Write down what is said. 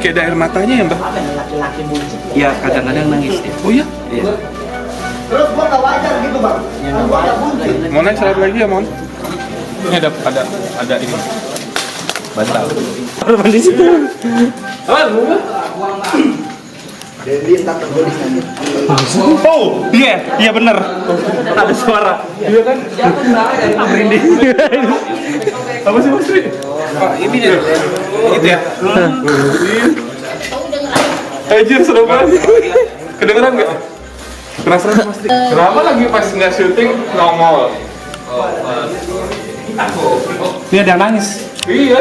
kayak ada air matanya ya, Mbak? Ya kadang-kadang nangis dia. Oh iya? Iya. Terus gua nggak wajar gitu bang. Gua nggak mungkin. Mau naik slide lagi ya, Mon? Ini ada ini. Bantal. Apa di situ? Jadi tak tertulis nanti. Oh, iya bener. Ada suara. Iya kan? Merinding. Apa sih Mas Tri? Pak, ini ya. Gitu ya. Anjir, seru banget. Kedengeran nggak? Penasaran Mas Tri? Kenapa lagi pas nggak syuting nongol? Dia ada yang nangis. Iya.